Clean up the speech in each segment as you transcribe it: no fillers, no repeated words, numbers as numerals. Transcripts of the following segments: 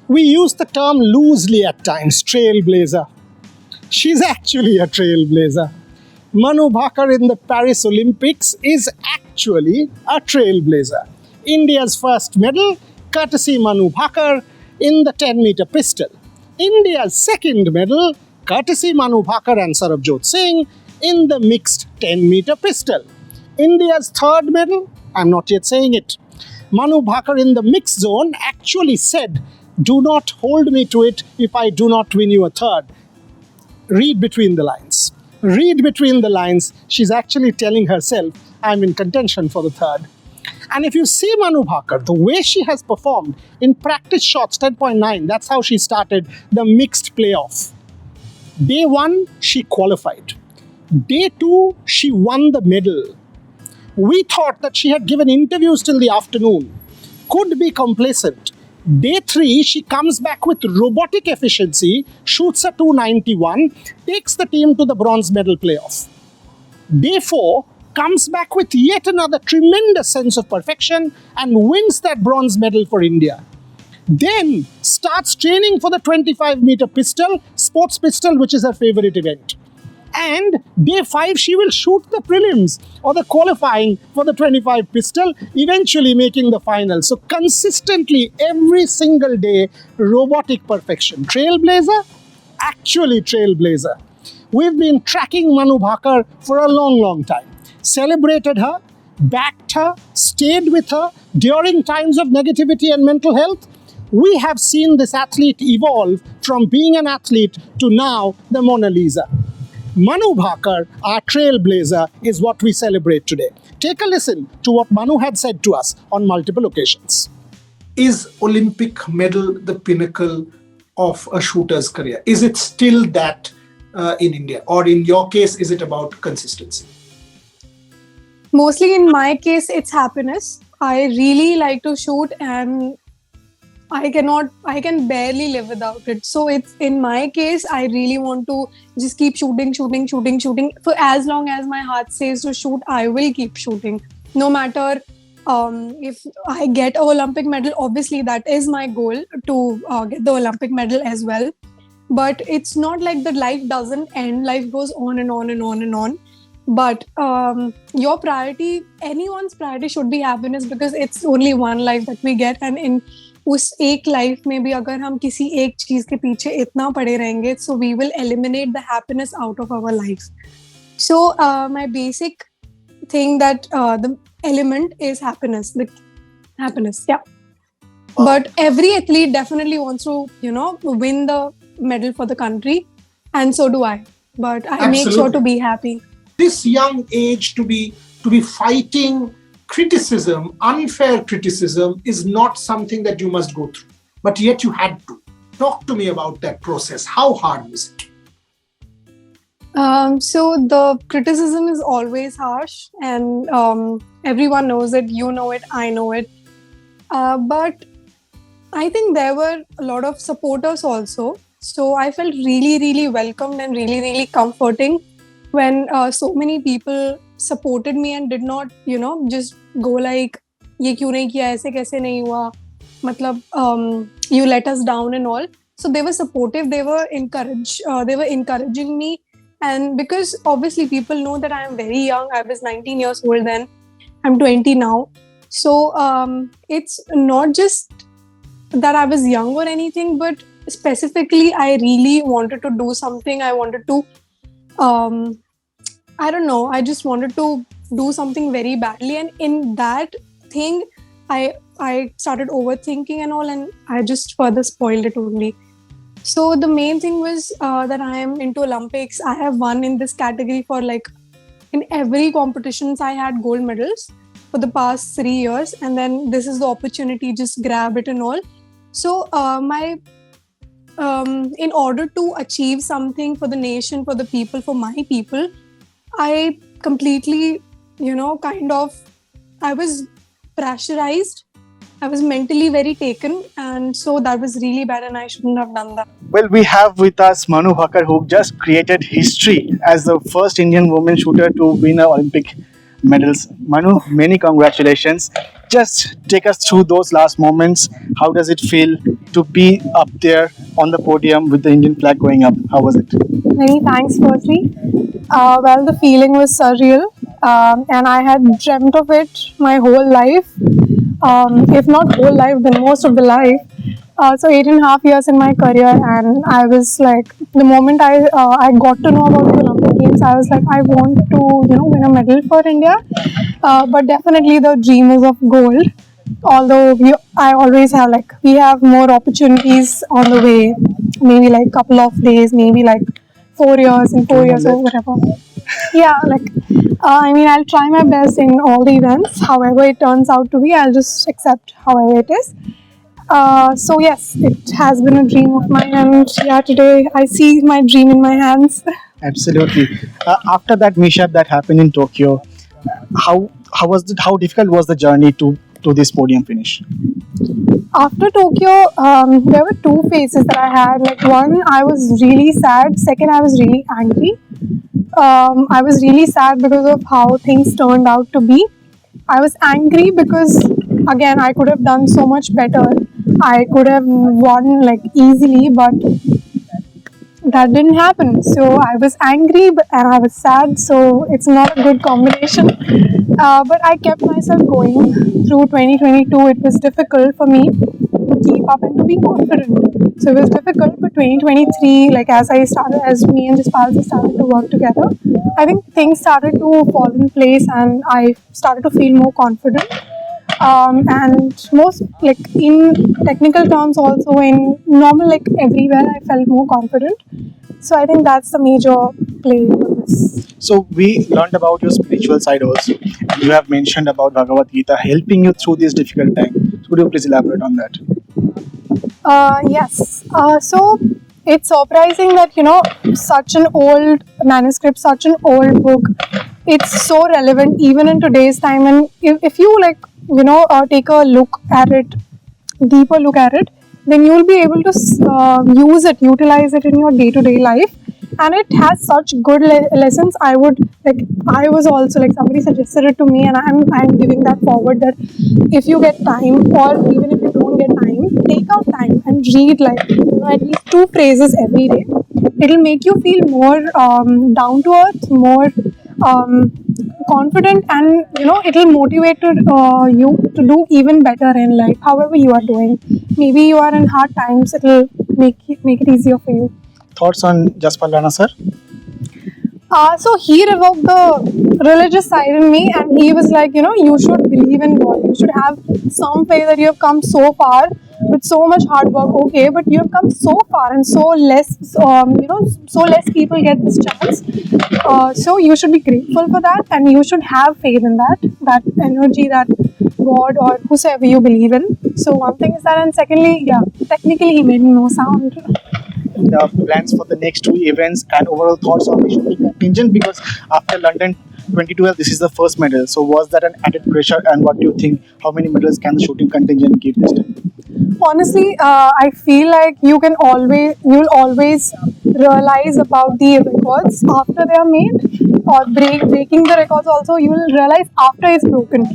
We use the term loosely at times, trailblazer. She's actually a trailblazer. Manu Bhaker in the Paris Olympics is actually a trailblazer. India's first medal, courtesy Manu Bhaker, in the 10-meter pistol. India's second medal, courtesy Manu Bhaker and Sarabjot Singh, in the mixed 10-meter pistol. India's third medal, I'm not yet saying it. Manu Bhaker in the mixed zone actually said, "Do not hold me to it if I do not win you a third." Read between the lines. Read between the lines. She's actually telling herself, I'm in contention for the third. And if you see Manu Bhaker, the way she has performed in practice shots 10.9, that's how she started the mixed playoff. Day 1, she qualified. Day 2, she won the medal. We thought that she had given interviews till the afternoon, could be complacent. Day 3, she comes back with robotic efficiency, shoots a 291, takes the team to the bronze medal playoff. Day 4, comes back with yet another tremendous sense of perfection and wins that bronze medal for India. Then starts training for the 25-meter pistol, sports pistol, which is her favorite event. And day 5, she will shoot the prelims or the qualifying for the 25 pistol, eventually making the final. So consistently, every single day, robotic perfection. Trailblazer? Actually trailblazer. We've been tracking Manu Bhaker for a long, long time. Celebrated her, backed her, stayed with her during times of negativity and mental health. We have seen this athlete evolve from being an athlete to now the Mona Lisa. Manu Bhaker, our trailblazer, is what we celebrate today. Take a listen to what Manu had said to us on multiple occasions. Is Olympic medal the pinnacle of a shooter's career? Is it still that in India? Or in your case, is it about consistency? Mostly in my case, it's happiness. I really like to shoot and I can barely live without it. So it's in my case, I really want to just keep shooting. For as long as my heart says to shoot, I will keep shooting. No matter if I get an Olympic medal, obviously that is my goal to get the Olympic medal as well. But it's not like that life doesn't end. Life goes on and on and on and on. But your priority, anyone's priority should be happiness because it's only one life that we get. And in उस एक life में भी अगर हम किसी एक चीज के पीछे इतना पड़े रहेंगे so we will eliminate the happiness out of our life. So my basic thing that the element is happiness, yeah. But every athlete definitely wants to win the medal for the country, and so do I, but I make sure to be happy. This young age to be fighting criticism, unfair criticism, is not something that you must go through. But yet you had to. Talk to me about that process. How hard was it? So the criticism is always harsh and everyone knows it, you know it, I know it. But I think there were a lot of supporters also. So I felt really, really welcomed and really, really comforting when so many people supported me and did not, just go like, ये क्यों नहीं किया, ऐसे कैसे नहीं हुआ, मतलब you let us down and all. So they were supportive, they were encouraging me. And because obviously people know that I am very young, I was 19 years old then, I'm 20 now. So it's not just that I was young or anything, but specifically I really wanted to do something. I wanted to, I don't know, I just wanted to do something very badly. And in that thing, I started overthinking and all, and I just further spoiled it only. So the main thing was that I am into Olympics. I have won in this category for like, in every competitions I had gold medals for the past 3 years. And then this is the opportunity, just grab it and all. So in order to achieve something for the nation, for the people, for my people, I completely, I was pressurized. I was mentally very taken, and so that was really bad and I shouldn't have done that. Well, we have with us Manu Bhaker, who just created history as the first Indian woman shooter to win Olympic medals. Manu, many congratulations. just take us through those last moments. How does it feel to be up there on the podium with the Indian flag going up? How was it? Many thanks, firstly. Well, the feeling was surreal, and I had dreamt of it my whole life. If not whole life, then most of the life. So 8.5 years in my career, and I was like, the moment I got to know about the Olympic Games, I was like, I want to win a medal for India. But definitely the dream is of gold. Although I always have we have more opportunities on the way. Maybe like couple of days, maybe like 4 years in 4 years or whatever. Yeah, I mean, I'll try my best in all the events. However it turns out to be, I'll just accept however it is. So yes, it has been a dream of mine, and yeah, today I see my dream in my hands. Absolutely. After that mishap that happened in Tokyo, how was it? How difficult was the journey to this podium finish? After Tokyo, there were two phases that I had. Like one, I was really sad. Second, I was really angry. I was really sad because of how things turned out to be. I was angry because again I could have done so much better. I could have won easily, but that didn't happen. So I was angry and I was sad. So it's not a good combination. But I kept myself going through 2022. It was difficult for me to keep up and to be confident. So it was difficult. But 2023, as me and Jaspal started to work together, I think things started to fall in place, and I started to feel more confident. And most in technical terms, also in normal everywhere, I felt more confident. So I think that's the major play for this. So we learned about your spiritual side also. You have mentioned about Bhagavad Gita helping you through this difficult time. So could you please elaborate on that? Yes. So it's surprising that such an old manuscript, such an old book, it's so relevant even in today's time. And if you take a look at it, deeper look at it, then you will be able to utilize it in your day-to-day life. And it has such good lessons. I was also somebody suggested it to me, and I'm giving that forward, that if you get time, or even if you don't get time, take out time and read at least 2 phrases every day. It'll make you feel more down to earth, more confident, and it'll motivate you to do even better in life. However you are doing, maybe you are in hard times, it'll make it easier for you. Thoughts on Jaspal Rana, sir? So he revoked the religious side in me, and he was like, you should believe in God. You should have some faith that you have come so far with so much hard work. Okay, but you have come so far, and so less people get this chance. So you should be grateful for that, and you should have faith in that energy, that God or whosoever you believe in. So one thing is that, and secondly, yeah, technically he made no sound. The plans for the next 2 events and overall thoughts on the shooting contingent, because after London 2012 this is the first medal, so was that an added pressure, and what do you think, how many medals can the shooting contingent give this time? Honestly, I feel like you'll always realize about the records after they are made, or breaking the records also you will realize after it's broken.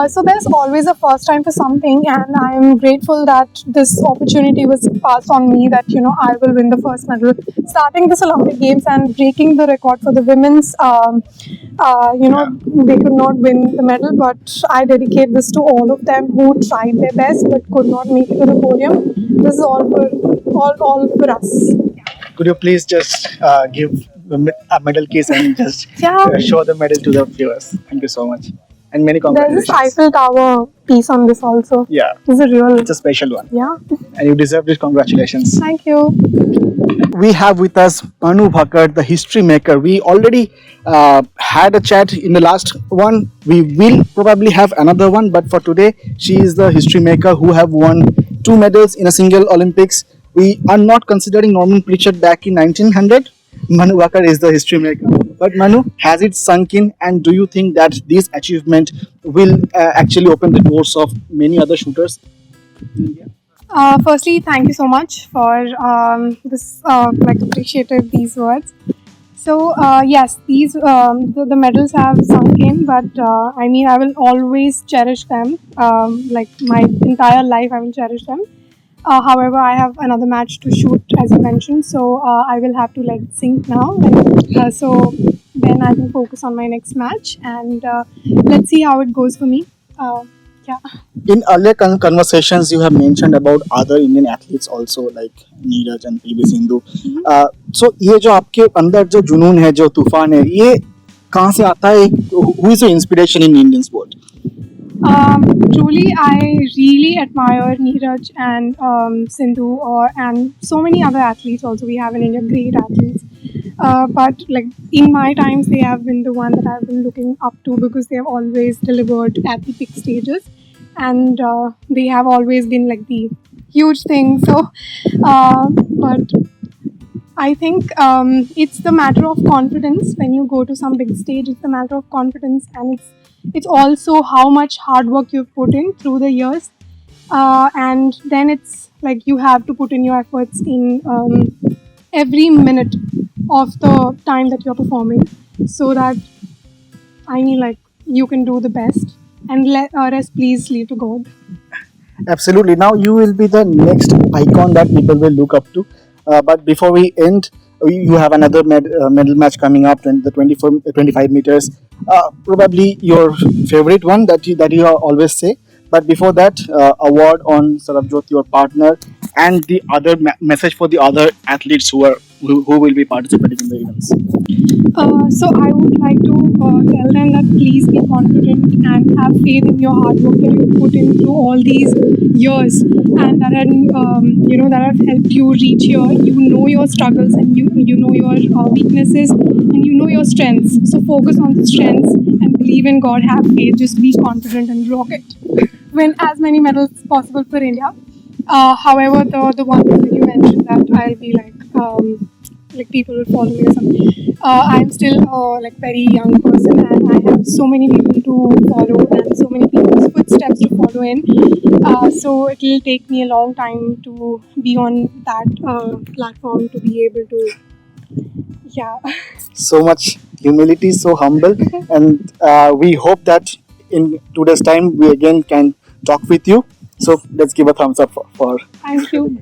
So there's always a first time for something, and I'm grateful that this opportunity was passed on me, that I will win the first medal. Starting this Olympic Games and breaking the record for the women's, they could not win the medal, but I dedicate this to all of them who tried their best but could not make it to the podium. This is all for us. Could you please just give a medal case and just Yeah. show the medal to the viewers? Thank you so much. And many There's congratulations. this Eiffel Tower piece on this also. Yeah, This is a real. it's a special one. Yeah. And you deserve it. Congratulations. Thank you. We have with us Manu Bhakkar, the history maker. We already had a chat in the last one. We will probably have another one, but for today, she is the history maker who have won 2 medals in a single Olympics. We are not considering Norman Pritchard back in 1900. Manu Bhakkar is the history maker. But Manu, has it sunk in, and do you think that this achievement will actually open the doors of many other shooters in India? Firstly, thank you so much for appreciated these words. So yes, these the medals have sunk in, but I mean I will always cherish them. Like my entire life, I will cherish them. However, I have another match to shoot, as you mentioned, so I will have to let it sink now. So then I can focus on my next match, and let's see how it goes for me. Yeah. In earlier conversations, you have mentioned about other Indian athletes also, like Neeraj and PV Sindhu. So ये जो आपके अंदर जो जुनून है, जो तूफान है, ये कहाँ से आता है? Who is your inspiration in Indian sport? Truly, I really admire Neeraj and Sindhu and so many other athletes. Also, we have in India great athletes. But like in my times, they have been the one that I've been looking up to because they have always delivered at the peak stages, and they have always been like the huge thing. So, but I think it's the matter of confidence. When you go to some big stage, it's the matter of confidence, and it's also how much hard work you've put in through the years, and then it's like you have to put in your efforts in every minute of the time that you're performing, so that I mean like you can do the best, and let rest please leave to God. Absolutely. Now you will be the next icon that people will look up to. But before we end, you have another medal match coming up, the 25 meters. Probably your favorite one that you always say. But before that, award on Sarabjot, your partner, and the other message for the other athletes who will be participating in the events. So I would like to tell them that please be confident and have faith in your hard work that you put in through all these years, and that that have helped you reach here. You know your struggles, and you know your weaknesses, and you know your strengths. So focus on the strengths and believe in God. Have faith. Just be confident and rock it. Win as many medals possible for India. However, the one that you mentioned that I'll be like people will follow me or something. I'm still like very young person, and I have so many people to follow and so many people's footsteps to follow in. So it will take me a long time to be on that platform to be able to. Yeah. So much humility, so humble, and we hope that in today's time we again can talk with you. So let's give a thumbs up for Thank you.